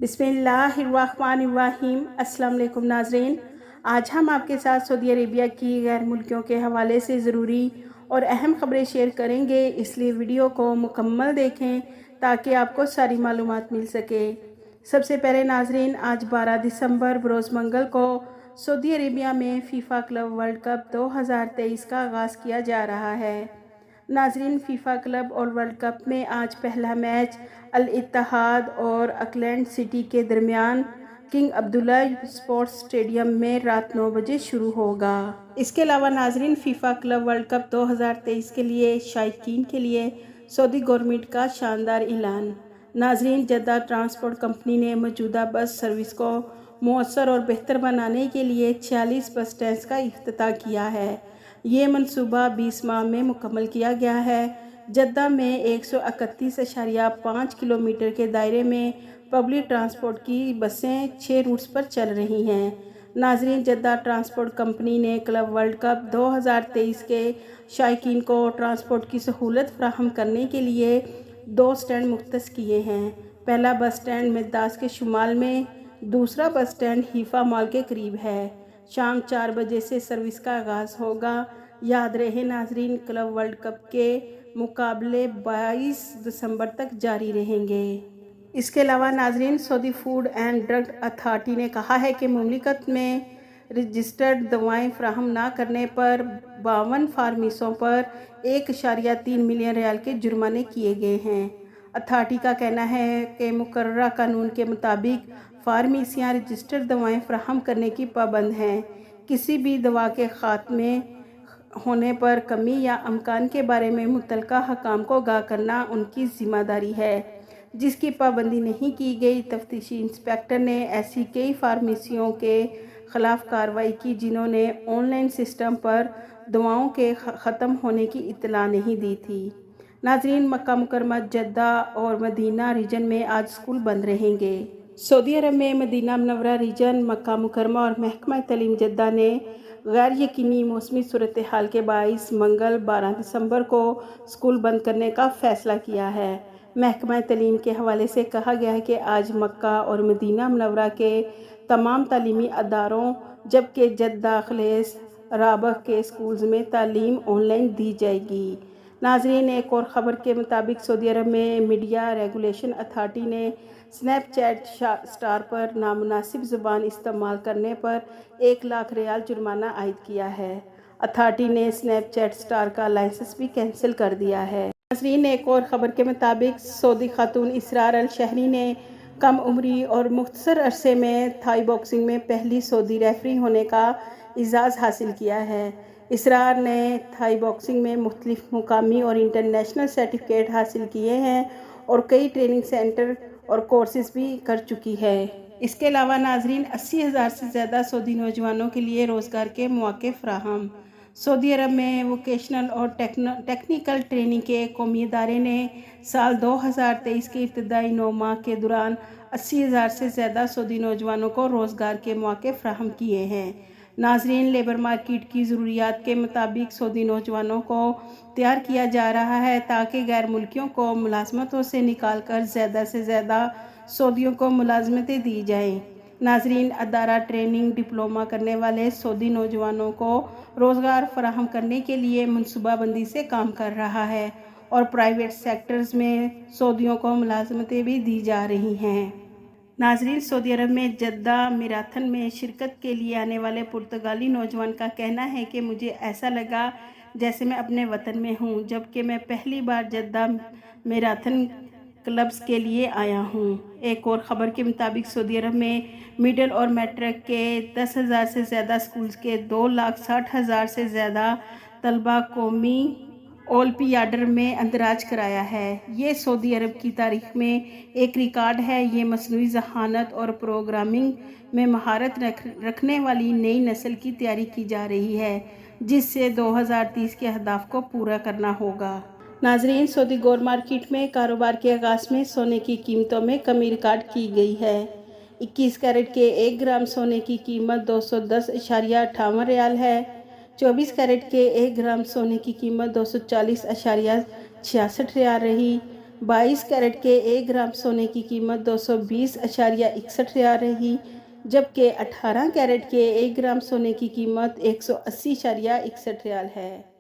बिस्मिल्लाहिर्रहमानिर्रहीम। अस्सलाम वालेकुम नाज़रीन, आज हम आपके साथ सऊदी अरेबिया की गैर मुल्कियों के हवाले से ज़रूरी और अहम ख़बरें शेयर करेंगे, इसलिए वीडियो को मुकम्मल देखें ताकि आपको सारी मालूमात मिल सके। सबसे पहले नाज़रीन, आज 12 दिसंबर बरोज़ मंगल को सऊदी अरेबिया में फ़ीफ़ा क्लब वर्ल्ड कप 2023 का आगाज़ किया जा रहा है। नाज़रीन, फ़ीफ़ा क्लब और वर्ल्ड कप में आज पहला मैच अल इत्तेहाद और ऑकलैंड सिटी के दरमियान किंग अब्दुल्ला स्पोर्ट्स स्टेडियम में रात 9 बजे शुरू होगा। इसके अलावा नाज़रीन, फ़ीफ़ा क्लब वर्ल्ड कप 2023 के लिए शायकीन के लिए सऊदी गवर्नमेंट का शानदार ऐलान। नाज़रीन, जद्दा ट्रांसपोर्ट कंपनी ने मौजूदा बस सर्विस को मौसर और बेहतर बनाने के लिए 46 बस स्टैंड्स का इफ्तिताह किया है। ये मंसूबा 20 माह में मुकम्मल किया गया है। जद्दा में 131.5 किलोमीटर के दायरे में पब्लिक ट्रांसपोर्ट की बसें 6 रूट्स पर चल रही हैं। नाज़रीन, जद्दा ट्रांसपोर्ट कंपनी ने क्लब वर्ल्ड कप 2023 के शायकीन को ट्रांसपोर्ट की सहूलत फराहम करने के लिए 2 स्टैंड मुख्तस किए हैं। पहला बस स्टैंड मिद्दास के शुमाल में, दूसरा बस स्टैंड हीफा मॉल के करीब है। शाम 4 बजे से सर्विस का आगाज़ होगा। याद रहे नाज़रीन, क्लब वर्ल्ड कप के मुकाबले 22 दिसंबर तक जारी रहेंगे। इसके अलावा नाज़रीन, Saudi food and drug authority ने कहा है कि मुमलिकत में रजिस्टर्ड दवाएं फराहम ना करने पर 52 फार्मेसियों पर 1.3 मिलियन रियाल के जुर्माने किए गए हैं। अथॉरिटी का कहना है कि मुकर्ररा कानून के मुताबिक फार्मेसियाँ रजिस्टर्ड दवाएं फराहम करने की पाबंद हैं। किसी भी दवा के खात्मे होने पर कमी या अमकान के बारे में मुतलका हकाम को आगाह करना उनकी ज़िम्मेदारी है, जिसकी पाबंदी नहीं की गई। तफ्तीशी इंस्पेक्टर ने ऐसी कई फार्मेसियों के ख़िलाफ़ कार्रवाई की जिन्होंने ऑनलाइन सिस्टम पर दवाओं के ख़त्म होने की इत्तला नहीं दी थी। नाज़रीन, मक्का मुकर्रमा, जद्दा और मदीना रीजन में आज स्कूल बंद रहेंगे। सऊदी अरब में मदीना मुनव्वरा रीजन, मक्का मुकर्रमा और महकमा तालीम जद्दा ने गैर यकीनी मौसमी सूरत हाल के बाइस मंगल 12 दिसंबर को स्कूल बंद करने का फ़ैसला किया है। महकमा तालीम के हवाले से कहा गया है कि आज मक्का और मदीना मुनव्वरा के तमाम तालीमी अदारों जबकि जद्दा, खलेस, राबह के स्कूल्स में तालीम ऑनलाइन दी जाएगी। नाज़रीन, एक और ख़बर के मुताबिक सऊदी अरब में मीडिया रेगुलेशन अथॉरिटी ने स्नैपचैट स्टार पर नामुनासिब ज़ुबान इस्तेमाल करने पर 1 लाख रियाल जुर्माना आयद किया है। अथॉरिटी ने स्नैपचैट स्टार का लाइसेंस भी कैंसिल कर दिया है। नाज़रीन, एक और ख़बर के मुताबिक सऊदी खातून इसरार अल शहरी ने कम उम्री और मुख्तसर अरसे में थाई बॉक्सिंग में पहली सऊदी रेफरी होने का एजाज़ हासिल किया है। इसरार ने थाई बॉक्सिंग में मुख्तलिफ मुकामी और इंटरनेशनल सर्टिफिकेट हासिल किए हैं और कई ट्रेनिंग सेंटर और कोर्सेज भी कर चुकी है। इसके अलावा नाज़रीन, 80,000 से ज़्यादा सऊदी नौजवानों के लिए रोज़गार के मौके फ़राहम। सऊदी अरब में वोकेशनल और टेक्निकल ट्रेनिंग के कौमी इदारे ने साल 2023 के इब्तदाई 9 माह के दौरान 80,000 से ज़्यादा सऊदी नौजवानों को रोज़गार के मौके फ़राहम किए हैं। नाज़रीन, लेबर मार्केट की ज़रूरियात के मुताबिक सऊदी नौजवानों को तैयार किया जा रहा है ताकि गैर मुल्कियों को मुलाजमतों से निकाल कर ज़्यादा से ज़्यादा सऊदियों को मुलाजमतें दी जाएँ। नाज़रीन, अदारा ट्रेनिंग डिप्लोमा करने वाले सऊदी नौजवानों को रोज़गार फराहम करने के लिए मनसूबाबंदी से काम कर रहा है और प्राइवेट सेक्टर्स में सऊदियों को मुलाजमतें भी दी जा रही हैं। नाज़रीन, सऊदी अरब में जद्दा मैराथन में शिरकत के लिए आने वाले पुर्तगाली नौजवान का कहना है कि मुझे ऐसा लगा जैसे मैं अपने वतन में हूँ, जबकि मैं पहली बार जद्दा मैराथन क्लब्स के लिए आया हूँ। एक और ख़बर के मुताबिक सऊदी अरब में मिडिल और मैट्रिक के 10,000 से ज़्यादा स्कूल्स के 2,60,000 से ज़्यादा तलबा कौमी ओलंपियाड में अंदराज कराया है। ये सऊदी अरब की तारीख में एक रिकॉर्ड है। ये मसनूई ज़हानत और प्रोग्रामिंग में महारत रखने वाली नई नस्ल की तैयारी की जा रही है, जिससे 2030 के अहदाफ को पूरा करना होगा। नाज़रीन, सऊदी गोल्ड मार्केट में कारोबार के आगाज़ में सोने की कीमतों में कमी रिकॉर्ड की गई है। 21 कैरेट के 1 ग्राम सोने की कीमत 210.58 रियाल है। 24 कैरेट के 1 ग्राम सोने की कीमत 240.66 रियाल रही। 22 कैरेट के 1 ग्राम सोने की कीमत 220.61 रियाल रही, जबकि 18 कैरेट के 1 ग्राम सोने की कीमत 180.61 रियाल है।